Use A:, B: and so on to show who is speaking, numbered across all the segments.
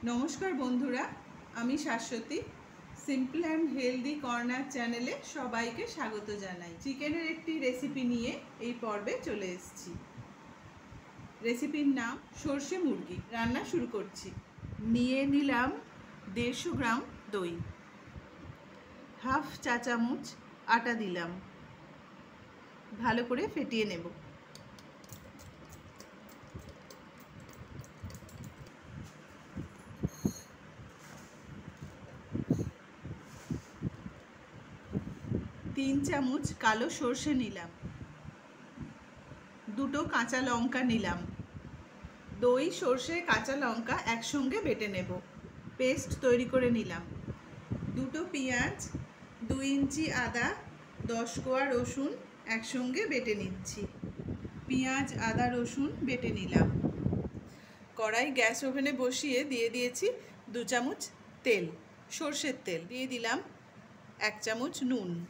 A: नमस्कार बंधुरा आमी शाश्वती सिम्पल एंड हेल्दी कॉर्नर चैनेले सबाइके स्वागत जानाई। चिकेनेर एकटी रेसिपि निये एई पर्वे चले एसेछि। रेसिपिर नाम सर्षे मुरगी। रान्ना शुरू करछि। निये निलाम 150 ग्राम दई, हाफ चा चामच आटा दिलाम, भालो करे फेटिये नेब। तीन चामच कालो सर्षे निलाम, दुटो काँचा लंका निलाम। दई सर्षे काँचा लंका एकसंगे बेटे नेब, पेस्ट तैरी करे निलाम। दुटो पेঁয়াজ, 2 इंची आदा, 10 कोয়া रसुन एकसंगे बेटे निচ্ছি। पेঁয়াজ आदा रसुन बेटे निलाम। कड़ाई गैस ओभेने बसिए दिए दिएছি 2 चामच तेल, सर्षेर तेल दिए दिलाम 1 चामच नुन।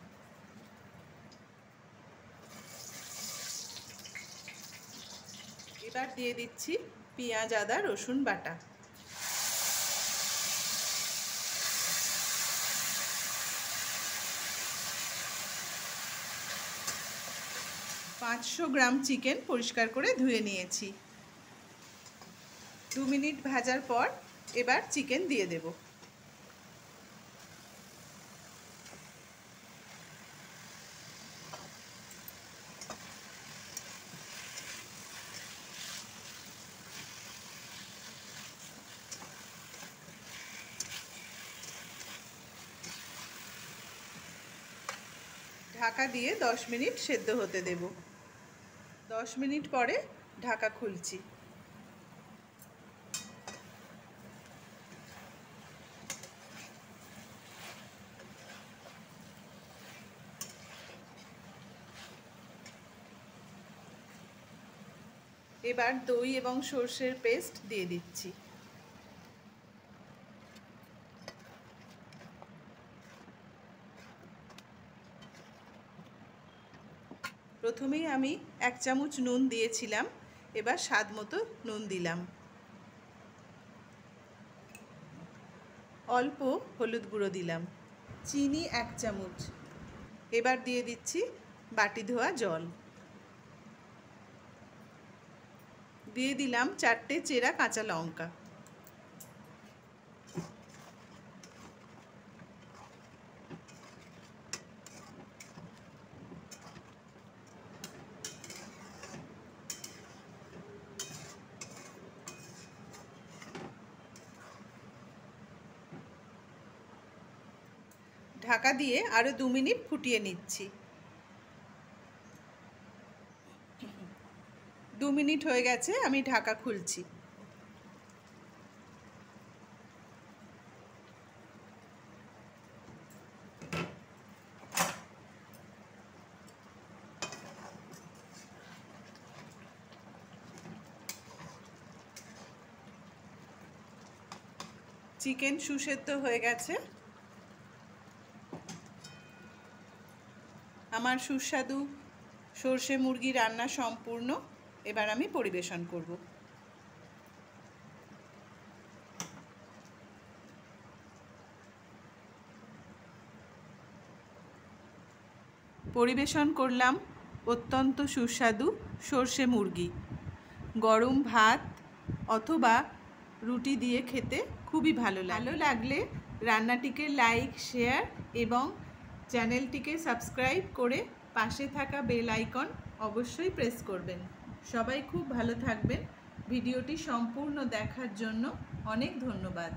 A: এবার দিয়ে দিচ্ছি পেঁয়াজ আদা রসুন বাটা। পাঁচশো গ্রাম চিকেন পরিষ্কার করে ধুয়ে নিয়েছি। 2 মিনিট ভাজার পর এবার চিকেন দিয়ে দেব। ঢাকা দিয়ে 10 মিনিট সেদ্ধ হতে দেব। 10 মিনিট পরে ঢাকা খুলছি। এবার দই এবং সরষের পেস্ট দিয়ে দিচ্ছি। প্রথমেই আমি 1 চামচ নুন দিয়েছিলাম, এবার স্বাদ মতো নুন দিলাম। অল্প হলুদ গুঁড়ো দিলাম, চিনি 1 চামচ। এবার দিয়ে দিচ্ছি বাটি ধোয়া জল, দিয়ে দিলাম 4টে চেরা কাঁচা লঙ্কা। ঢাকা দিয়ে আরো 2 মিনিট ফুটিয়ে নিচ্ছি। 2 মিনিট হয়ে গেছে, আমি ঢাকা খুলছি। চিকেন সুসেদ্ধ হয়ে গেছে। আমার সুস্বাদু সর্ষে মুরগি রান্না সম্পূর্ণ। এবার আমি পরিবেশন করব। পরিবেশন করলাম অত্যন্ত সুস্বাদু সর্ষে মুরগি। গরম ভাত অথবা রুটি দিয়ে খেতে খুবই ভালো লাগলে রান্নাটিকে লাইক, শেয়ার এবং চ্যানেলটিকে সাবস্ক্রাইব করে পাশে থাকা বেল আইকন অবশ্যই প্রেস করবেন। সবাই খুব ভালো থাকবেন। ভিডিওটি সম্পূর্ণ দেখার জন্য অনেক ধন্যবাদ।